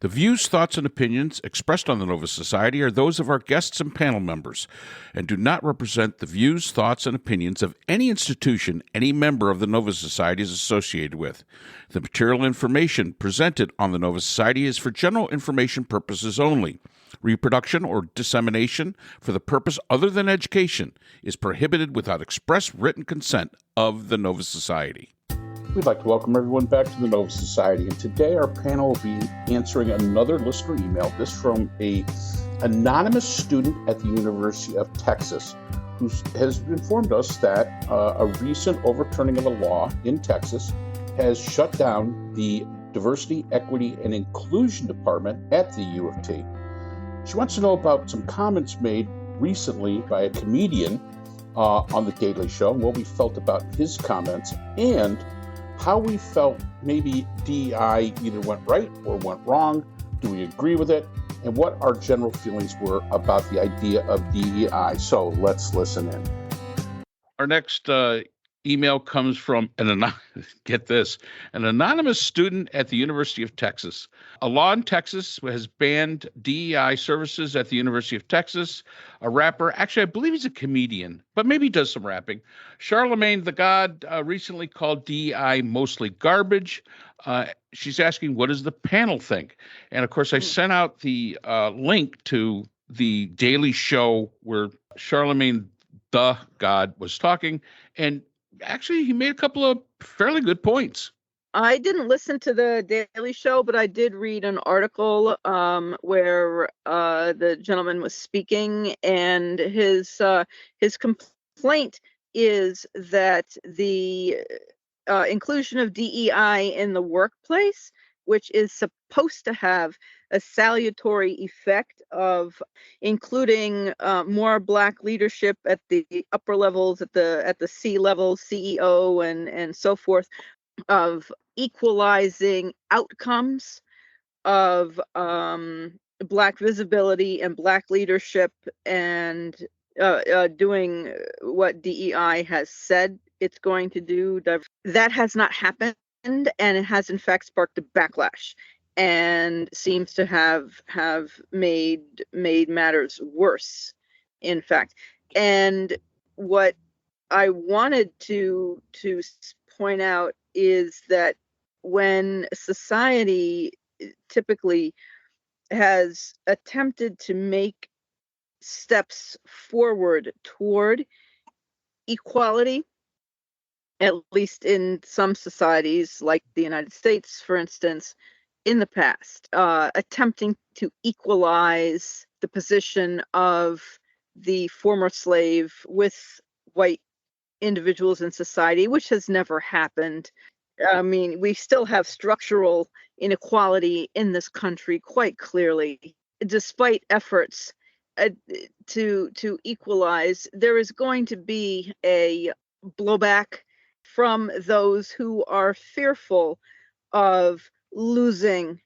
The views, thoughts, and opinions expressed on the Nova Society are those of our guests and panel members and do not represent the views, thoughts, and opinions of any institution any member of the Nova Society is associated with. The material information presented on the Nova Society is for general information purposes only. Reproduction or dissemination for the purpose other than education is prohibited without express written consent of the Nova Society. We'd like to welcome everyone back to the Nova Society, and today our panel will be answering another listener email, this from an anonymous student at the University of Texas, who has informed us that a recent overturning of a law in Texas has shut down the Diversity, Equity, and Inclusion Department at the U of T. She wants to know about some comments made recently by a comedian on The Daily Show, what we felt about his comments, and how we felt maybe DEI either went right or went wrong. Do we agree with it? And what our general feelings were about the idea of DEI. So let's listen in. Our next email comes from an anonymous student at the University of Texas. A law in Texas has banned DEI services at the University of Texas. A rapper, actually, I believe he's a comedian, but maybe he does some rapping. Charlemagne the God recently called DEI mostly garbage. She's asking, what does the panel think? And of course, I sent out the link to the Daily Show where Charlemagne the God was talking, and actually, he made a couple of fairly good points. I didn't listen to the Daily Show, but I did read an article where the gentleman was speaking, and his complaint is that the inclusion of DEI in the workplace, which is supposed to have a salutary effect of including more Black leadership at the upper levels, at the C level, CEO, and so forth, of equalizing outcomes of Black visibility and Black leadership, and doing what DEI has said it's going to do. That has not happened, and it has in fact sparked a backlash, and seems to have made matters worse, in fact. And what I wanted to point out is that when society typically has attempted to make steps forward toward equality, at least in some societies like the United States, for instance, in the past, attempting to equalize the position of the former slave with white individuals in society, which has never happened. I mean, we still have structural inequality in this country quite clearly. Despite efforts to equalize, there is going to be a blowback from those who are fearful of losing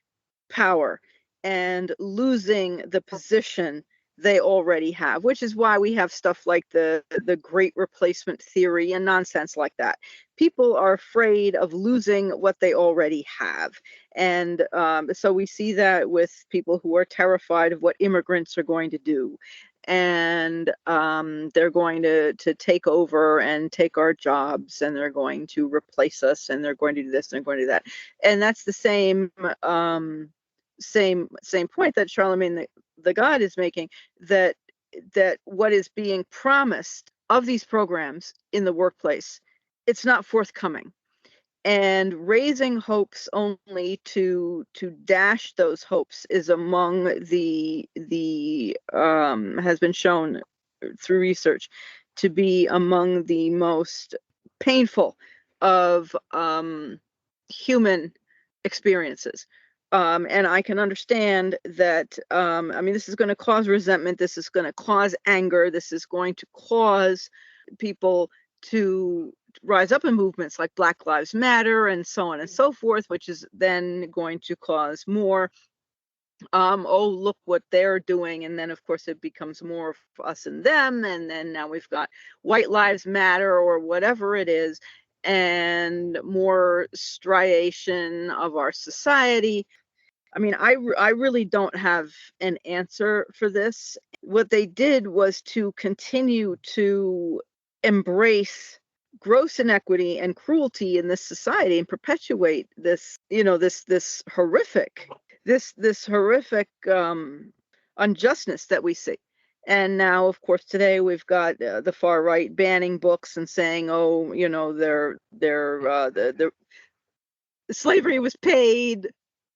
power and losing the position they already have, which is why we have stuff like the great replacement theory and nonsense like that. People are afraid of losing what they already have. And so we see that with people who are terrified of what immigrants are going to do. And they're going to take over and take our jobs, and they're going to replace us, and they're going to do this, and they're going to do that. And that's the same point that Charlemagne the God is making, that what is being promised of these programs in the workplace, it's not forthcoming. And raising hopes only to dash those hopes is among the has been shown through research to be among the most painful of human experiences. And I can understand that, I mean, this is going to cause resentment, this is going to cause anger, this is going to cause people to rise up in movements like Black Lives Matter and so on and so forth, which is then going to cause more, oh, look what they're doing. And then, of course, it becomes more for us and them. And then now we've got White Lives Matter or whatever it is, and more striation of our society. I mean, I really don't have an answer for this. What they did was to continue to embrace gross inequity and cruelty in this society and perpetuate this, this horrific, this horrific unjustness that we see. And now, of course, today we've got the far right banning books and saying, oh, the slavery was paid,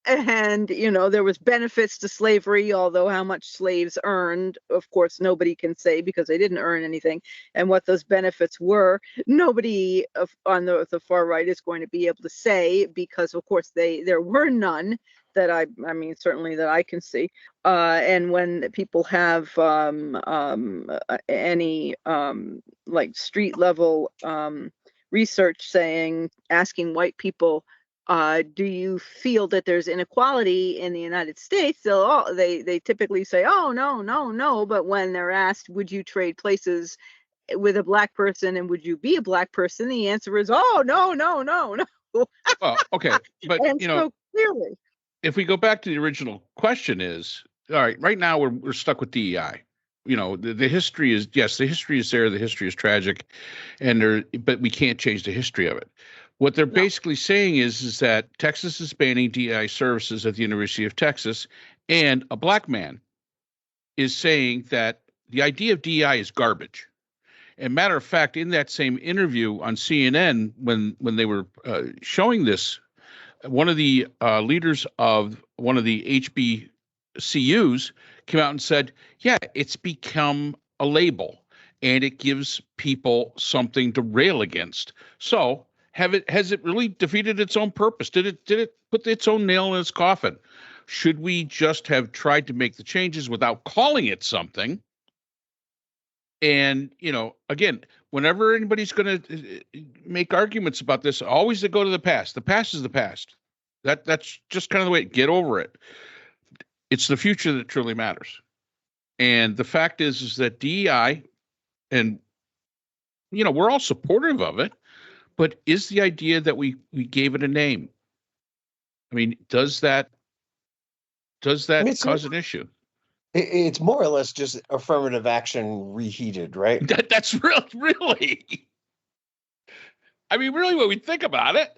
and there was benefits to slavery, although how much slaves earned, of course, nobody can say, because they didn't earn anything. And what those benefits were, nobody on the far right is going to be able to say, because of course there were none that I mean, certainly that I can see. And when people have any like street level research asking white people, do you feel that there's inequality in the United States? They typically say, oh, no, no, no. But when they're asked, would you trade places with a black person and would you be a black person? The answer is, oh, no, no, no, no. Well, okay, but And so clearly, if we go back to the original question, is all right. Right now, we're stuck with DEI. The history is, yes, the history is there. The history is tragic, but we can't change the history of it. What they're basically saying is that Texas is banning DEI services at the University of Texas, and a black man is saying that the idea of DEI is garbage. And matter of fact, in that same interview on CNN, when they were showing this, one of the leaders of one of the HBCUs came out and said, yeah, it's become a label and it gives people something to rail against. So has it really defeated its own purpose? Did it put its own nail in its coffin? Should we just have tried to make the changes without calling it something? And, again, whenever anybody's going to make arguments about this, always to go to the past. The past is the past. That's just kind of the way. Get over it. It's the future that truly matters. And the fact is that DEI, and we're all supportive of it, but is the idea that we gave it a name? I mean, does that cause an issue? It's more or less just affirmative action reheated, right? That's really. I mean, really, when we think about it.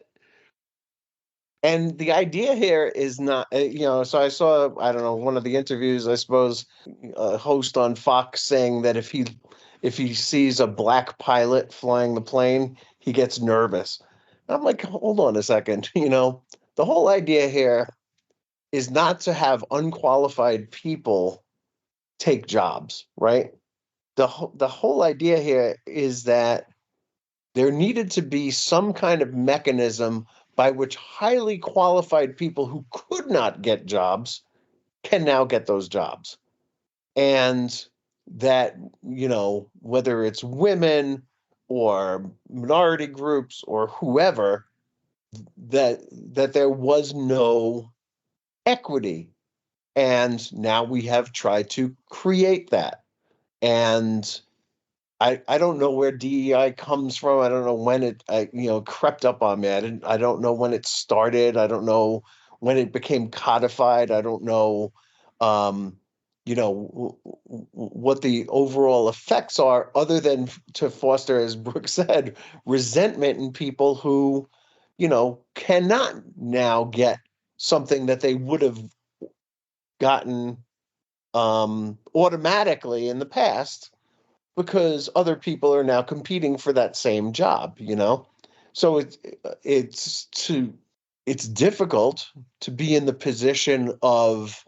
And the idea here is not, so I saw, I don't know, one of the interviews, I suppose, a host on Fox saying that if he sees a black pilot flying the plane, he gets nervous. I'm like, hold on a second. The whole idea here is not to have unqualified people take jobs, right? The whole idea here is that there needed to be some kind of mechanism by which highly qualified people who could not get jobs can now get those jobs. And that, whether it's women or minority groups or whoever, that there was no equity. And now we have tried to create that. And I don't know where DEI comes from. I don't know when it crept up on me. I don't know when it started. I don't know when it became codified. I don't know what the overall effects are, other than to foster, as Brooke said, resentment in people who cannot now get something that they would have gotten automatically in the past, because other people are now competing for that same job, So it's difficult to be in the position of,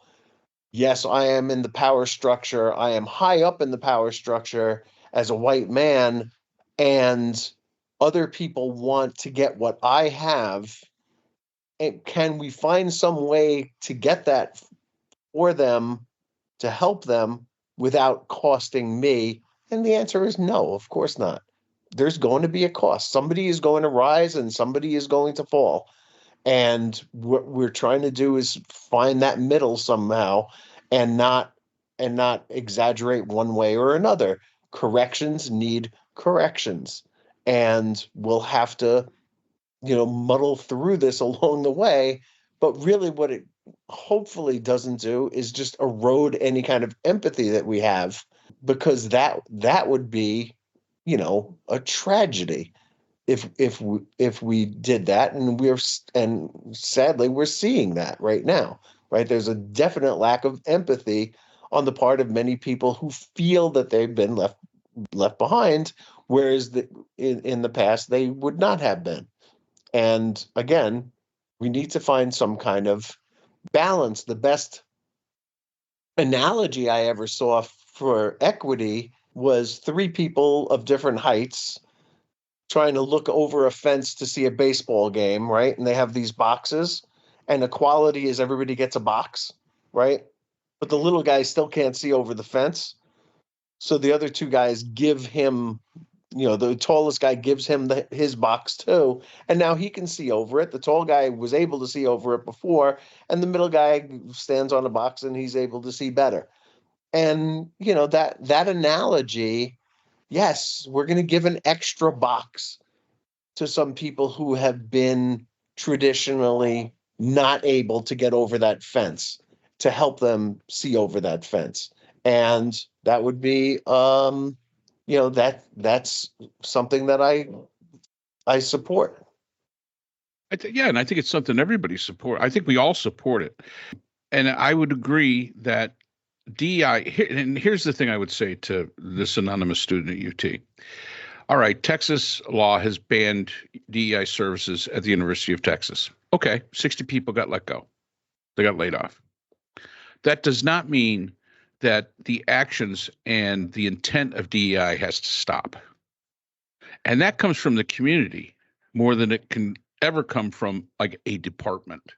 yes, I am in the power structure. I am high up in the power structure as a white man, and other people want to get what I have. And can we find some way to get that for them, to help them without costing me? And the answer is no, of course not. There's going to be a cost. Somebody is going to rise and somebody is going to fall. And what we're trying to do is find that middle somehow, and not exaggerate one way or another. Corrections need corrections. And we'll have to, muddle through this along the way. But really what it hopefully doesn't do is just erode any kind of empathy that we have, because that would be, a tragedy if we did that, and sadly we're seeing that right now, right? There's a definite lack of empathy on the part of many people who feel that they've been left behind, whereas in the past they would not have been. And again, we need to find some kind of balance. The best analogy I ever saw for equity was three people of different heights trying to look over a fence to see a baseball game, right? And they have these boxes, and equality is everybody gets a box, right? But the little guy still can't see over the fence. So the other two guys give him, the tallest guy gives him his box too. And now he can see over it. The tall guy was able to see over it before, and the middle guy stands on a box and he's able to see better. And, that analogy, yes, we're going to give an extra box to some people who have been traditionally not able to get over that fence, to help them see over that fence. And that would be, that's something that I support. And I think it's something everybody support. I think we all support it. And I would agree that DEI, and here's the thing I would say to this anonymous student at UT. All right, Texas law has banned DEI services at the University of Texas. Okay, 60 people got let go. They got laid off. That does not mean that the actions and the intent of DEI has to stop. And that comes from the community more than it can ever come from like a department.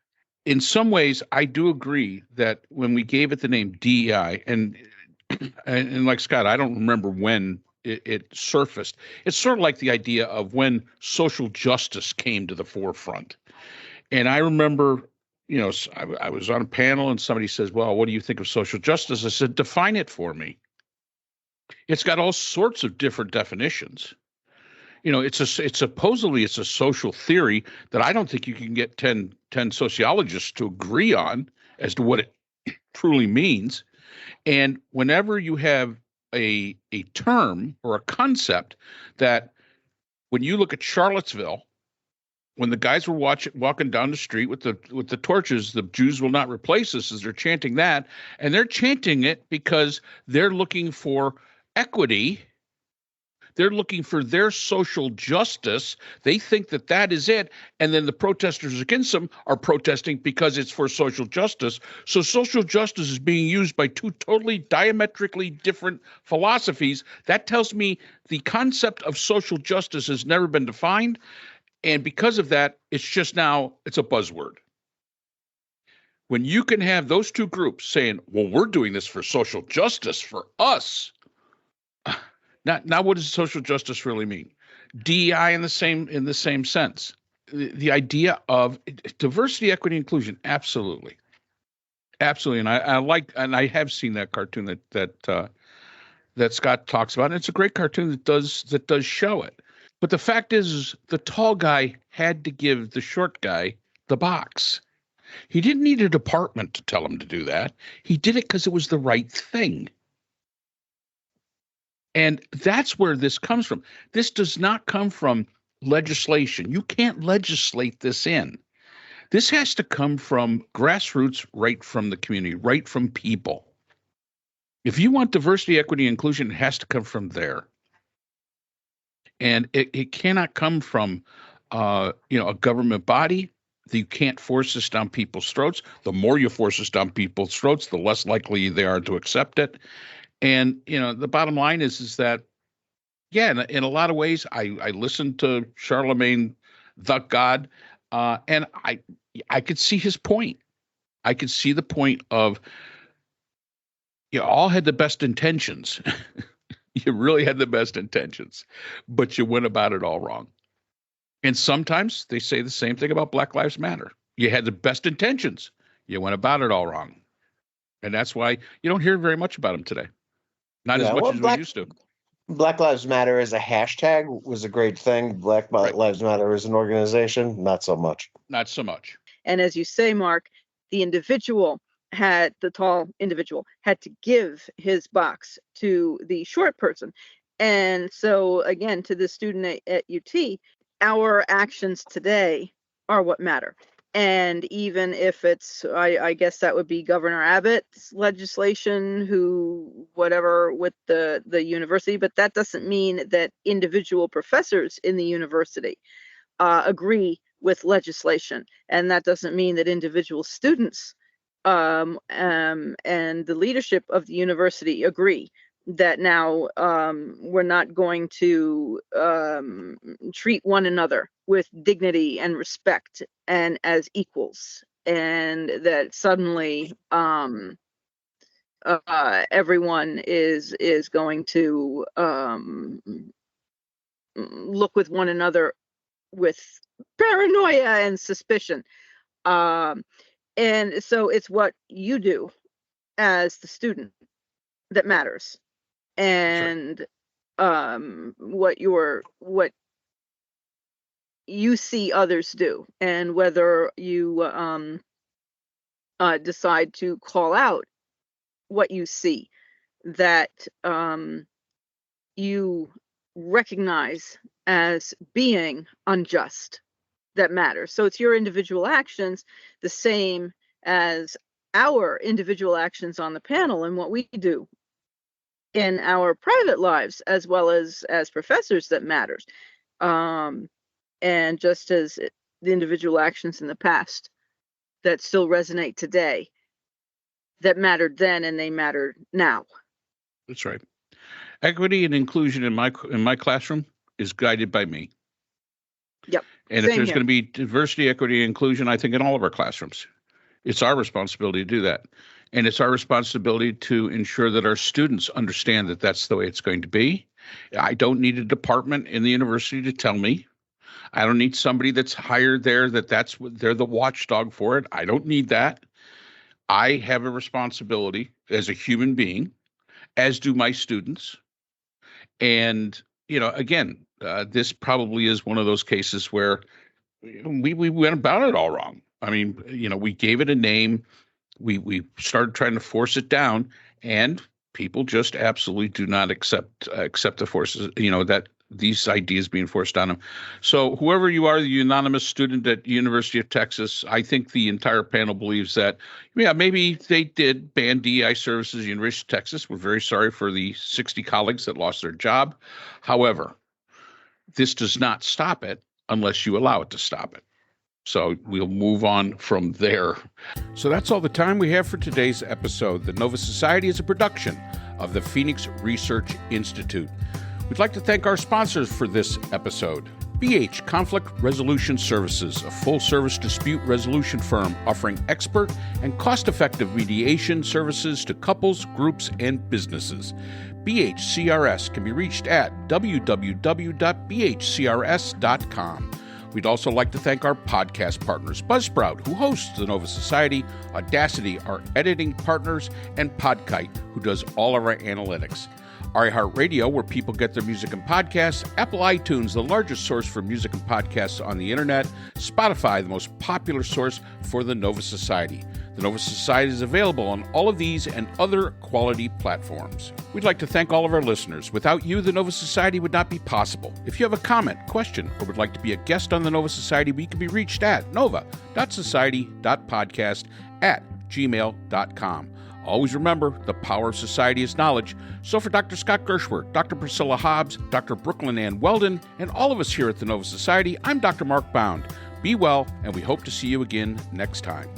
In some ways, I do agree that when we gave it the name DEI, and like Scott, I don't remember when it surfaced. It's sort of like the idea of when social justice came to the forefront. And I remember, I was on a panel and somebody says, well, what do you think of social justice? I said, define it for me. It's got all sorts of different definitions. It's supposedly a social theory that I don't think you can get 10 sociologists to agree on as to what it truly means. And whenever you have a term or a concept that, when you look at Charlottesville, when the guys were walking down the street with the torches, the Jews will not replace us, as they're chanting that, and they're chanting it because they're looking for equity. They're looking for their social justice. They think that is it. And then the protesters against them are protesting because it's for social justice. So social justice is being used by two totally diametrically different philosophies. That tells me the concept of social justice has never been defined. And because of that, it's just now, it's a buzzword. When you can have those two groups saying, well, we're doing this for social justice for us. Now, what does social justice really mean? DEI in the same sense. The idea of diversity, equity, inclusion, absolutely. And I like, and I have seen that cartoon that Scott talks about. And it's a great cartoon that does show it. But the fact is the tall guy had to give the short guy the box. He didn't need a department to tell him to do that. He did it because it was the right thing. And that's where this comes from. This does not come from legislation. You can't legislate this in. This has to come from grassroots, right from the community, right from people. If you want diversity, equity, inclusion, it has to come from there. And it cannot come from a government body. You can't force this down people's throats. The more you force this down people's throats, the less likely they are to accept it. And, the bottom line is that, yeah, in a lot of ways, I listened to Charlemagne, the God, and I could see his point. I could see the point of, you all had the best intentions. You really had the best intentions, but you went about it all wrong. And sometimes they say the same thing about Black Lives Matter. You had the best intentions. You went about it all wrong. And that's why you don't hear very much about them today. Not as much as we used to. Black Lives Matter as a hashtag was a great thing. Lives Matter as an organization, not so much. Not so much. And as you say, Mark, the tall individual had to give his box to the short person. And so again, to the student at UT, our actions today are what matter. And even if it's, I guess that would be Governor Abbott's legislation, whatever with the university, but that doesn't mean that individual professors in the university agree with legislation. And that doesn't mean that individual students and the leadership of the university agree that now we're not going to treat one another with dignity and respect and as equals, and that suddenly everyone is going to look with one another with paranoia and suspicion. And so it's what you do as the student that matters, and what you see others do, and whether you decide to call out what you see that you recognize as being unjust, that matters. So it's your individual actions, the same as our individual actions on the panel and what we do in our private lives as well as professors, that matters. And just as the individual actions in the past that still resonate today, that mattered then and they matter now. That's right. Equity and inclusion in my classroom is guided by me. Yep. And if there's going to be diversity, equity, and inclusion, I think in all of our classrooms, it's our responsibility to do that. And it's our responsibility to ensure that our students understand that that's the way it's going to be. I don't need a department in the university to tell me. I don't need somebody that's hired there that's what they're the watchdog for it. I don't need that. I have a responsibility as a human being, as do my students. And, again, this probably is one of those cases where we went about it all wrong. I mean, we gave it a name. We started trying to force it down, and people just absolutely do not accept the forces, that these ideas being forced on them. So whoever you are, the unanimous student at University of Texas, I think the entire panel believes that, maybe they did ban DEI services at University of Texas. We're very sorry for the 60 colleagues that lost their job. However, this does not stop it unless you allow it to stop it. So we'll move on from there. So that's all the time we have for today's episode. The Nova Society is a production of the Phoenix Research Institute. We'd like to thank our sponsors for this episode. BH Conflict Resolution Services, a full-service dispute resolution firm offering expert and cost-effective mediation services to couples, groups, and businesses. BHCRS can be reached at www.bhcrs.com. We'd also like to thank our podcast partners, Buzzsprout, who hosts the Nova Society, Audacity, our editing partners, and Podkite, who does all of our analytics. iHeartRadio, where people get their music and podcasts, Apple iTunes, the largest source for music and podcasts on the internet, Spotify, the most popular source for the Nova Society. The Nova Society is available on all of these and other quality platforms. We'd like to thank all of our listeners. Without you, the Nova Society would not be possible. If you have a comment, question, or would like to be a guest on the Nova Society, we can be reached at nova.society.podcast@gmail.com. Always remember, the power of society is knowledge. So for Dr. Scott Gershworth, Dr. Priscilla Hobbs, Dr. Brooklyn Ann Weldon, and all of us here at the Nova Society, I'm Dr. Mark Bound. Be well, and we hope to see you again next time.